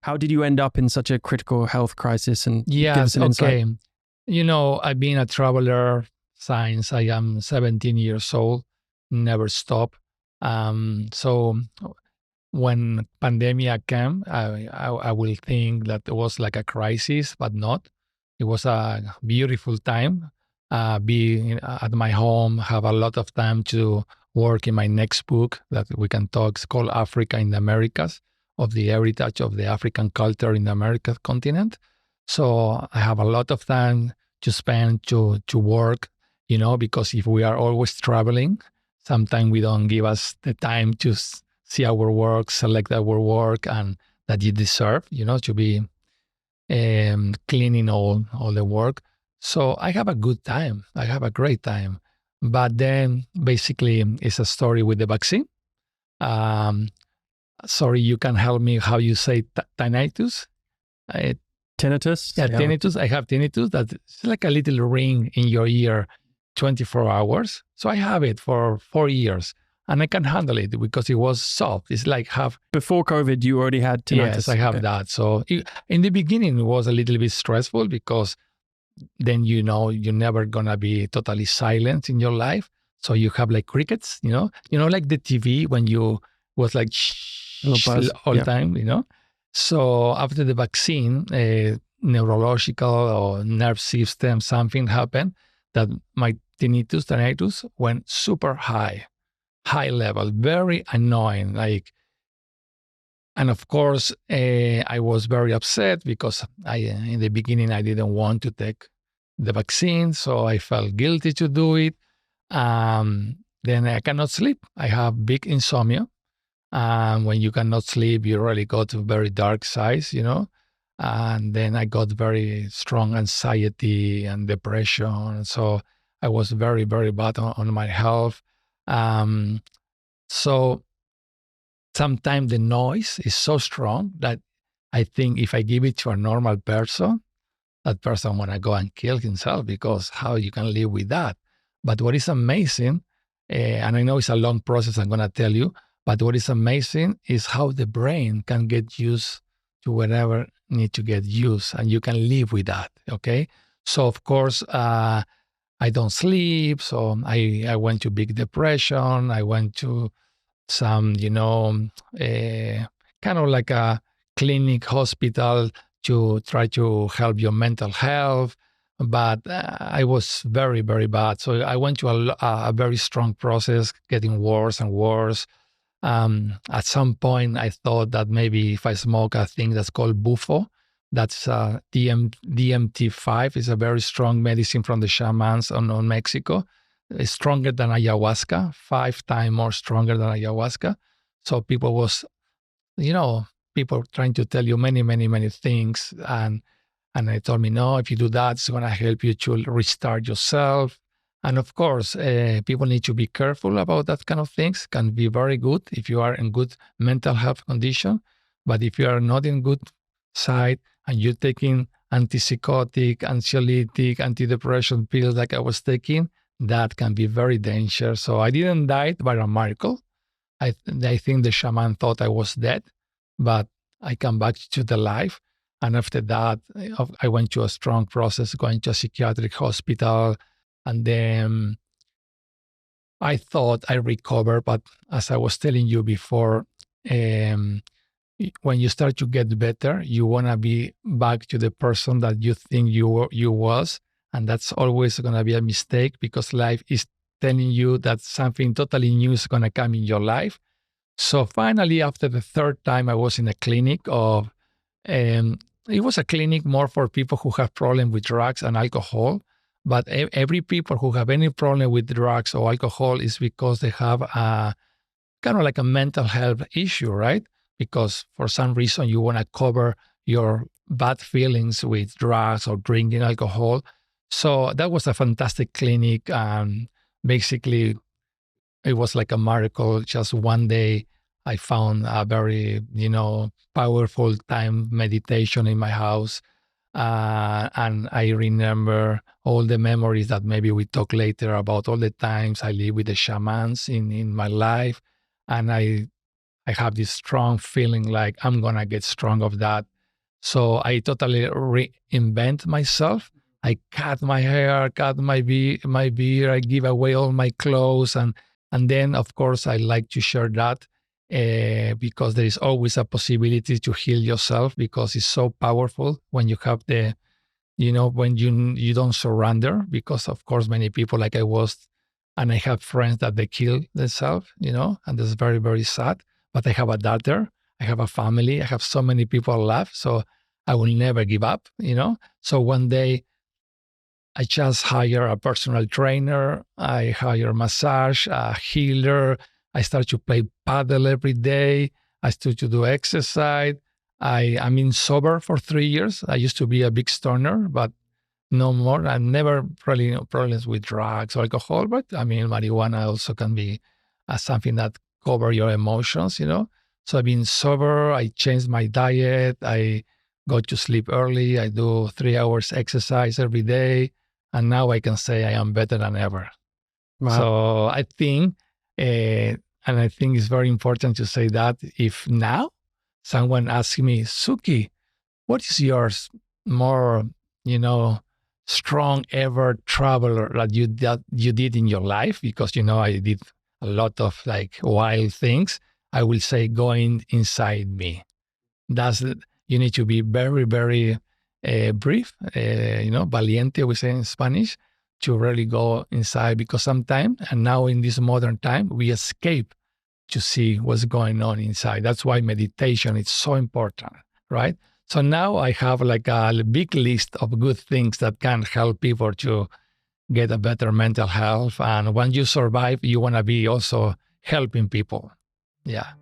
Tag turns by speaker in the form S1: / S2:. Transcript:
S1: How did you end up in such a critical health crisis? And give us an insight.
S2: I've been a traveler since I am 17 years old, never stop. So when pandemic came, I will think that it was like a crisis, but not. It was a beautiful time. Being at my home, have a lot of time to work in my next book that we can talk. It's called Africa in the Americas, of the heritage of the African culture in the American continent. So I have a lot of time to spend to work, because if we are always traveling, sometimes we don't give us the time to see our work, select our work, and that you deserve, to be cleaning all the work. So I have a good time. I have a great time. But then basically it's a story with the vaccine. Sorry, you can help me how you say tinnitus?
S1: Tinnitus?
S2: Yeah, tinnitus. I have tinnitus. That's like a little ring in your ear 24 hours. So I have it for 4 years. And I can handle it because it was soft. It's like
S1: Before COVID, you already had tinnitus?
S2: Yes, I have that. So in the beginning, it was a little bit stressful because then you're never going to be totally silent in your life. So you have like crickets, like the TV when you was like all the time, So after the vaccine, neurological or nerve system, something happened that my tinnitus went super high level, very annoying. And of course, I was very upset because in the beginning, I didn't want to take the vaccine. So I felt guilty to do it. Then I cannot sleep. I have big insomnia. When you cannot sleep, you really go to very dark sides, And then I got very strong anxiety and depression. So I was very, very bad on my health. So sometimes the noise is so strong that I think if I give it to a normal person, that person want to go and kill himself because how you can live with that. But what is amazing, and I know it's a long process, I'm going to tell you, but what is amazing is how the brain can get used to whatever need to get used, and you can live with that, okay? So, of course, I don't sleep, so I went to big depression, I went to some, kind of like a clinic, hospital to try to help your mental health. But I was very, very bad. So I went to a very strong process, getting worse and worse. At some point, I thought that maybe if I smoke a thing that's called bufo, that's DMT5, is a very strong medicine from the shamans on Mexico. It's stronger than ayahuasca, 5 times more stronger than ayahuasca. So people trying to tell you many, many, many things. And they told me, no, if you do that, it's going to help you to restart yourself. And of course, people need to be careful about that kind of things. Can be very good if you are in good mental health condition. But if you are not in good side and you're taking antipsychotic, anxiolytic, antidepressant pills like I was taking, that can be very dangerous. So I didn't die by a miracle. I think the shaman thought I was dead, but I come back to the life. And after that, I went to a strong process, going to a psychiatric hospital. And then I thought I recovered. But as I was telling you before, when you start to get better, you want to be back to the person that you think you was. And that's always going to be a mistake because life is telling you that something totally new is going to come in your life. So finally, after the third time, I was in a clinic it was a clinic more for people who have problem with drugs and alcohol. But every people who have any problem with drugs or alcohol is because they have a kind of like a mental health issue, right? Because for some reason you want to cover your bad feelings with drugs or drinking alcohol. So that was a fantastic clinic. Basically, it was like a miracle. Just one day, I found a very, powerful time meditation in my house. And I remember all the memories that maybe we talk later about all the times I live with the shamans in my life. And I I have this strong feeling like I'm going to get strong of that. So I totally reinvent myself. I cut my hair, cut my beard, I give away all my clothes. And then, of course, I like to share that because there is always a possibility to heal yourself because it's so powerful when you have when you don't surrender, because of course many people like I was, and I have friends that they kill themselves, and that's very, very sad. But I have a daughter, I have a family, I have so many people alive, so I will never give up, So one day I just hire a personal trainer, I hire massage, a healer, I start to play paddle every day, I start to do exercise. I'm in sober for 3 years. I used to be a big stoner, but no more. I never really problems with drugs or alcohol, but marijuana also can be something that cover your emotions, So I've been sober. I changed my diet. I go to sleep early. I do 3 hours exercise every day. And now I can say I am better than ever.
S1: Wow.
S2: So I think, and I think it's very important to say that if now someone asks me, Suki, what is your more, strong ever traveler that you did in your life? Because, I did a lot of like wild things. I will say going inside me. You need to be very, very brief, valiente, we say in Spanish, to really go inside, because sometimes, and now in this modern time, we escape to see what's going on inside. That's why meditation is so important, right? So now I have like a big list of good things that can help people to get a better mental health. And when you survive, you want to be also helping people. Yeah.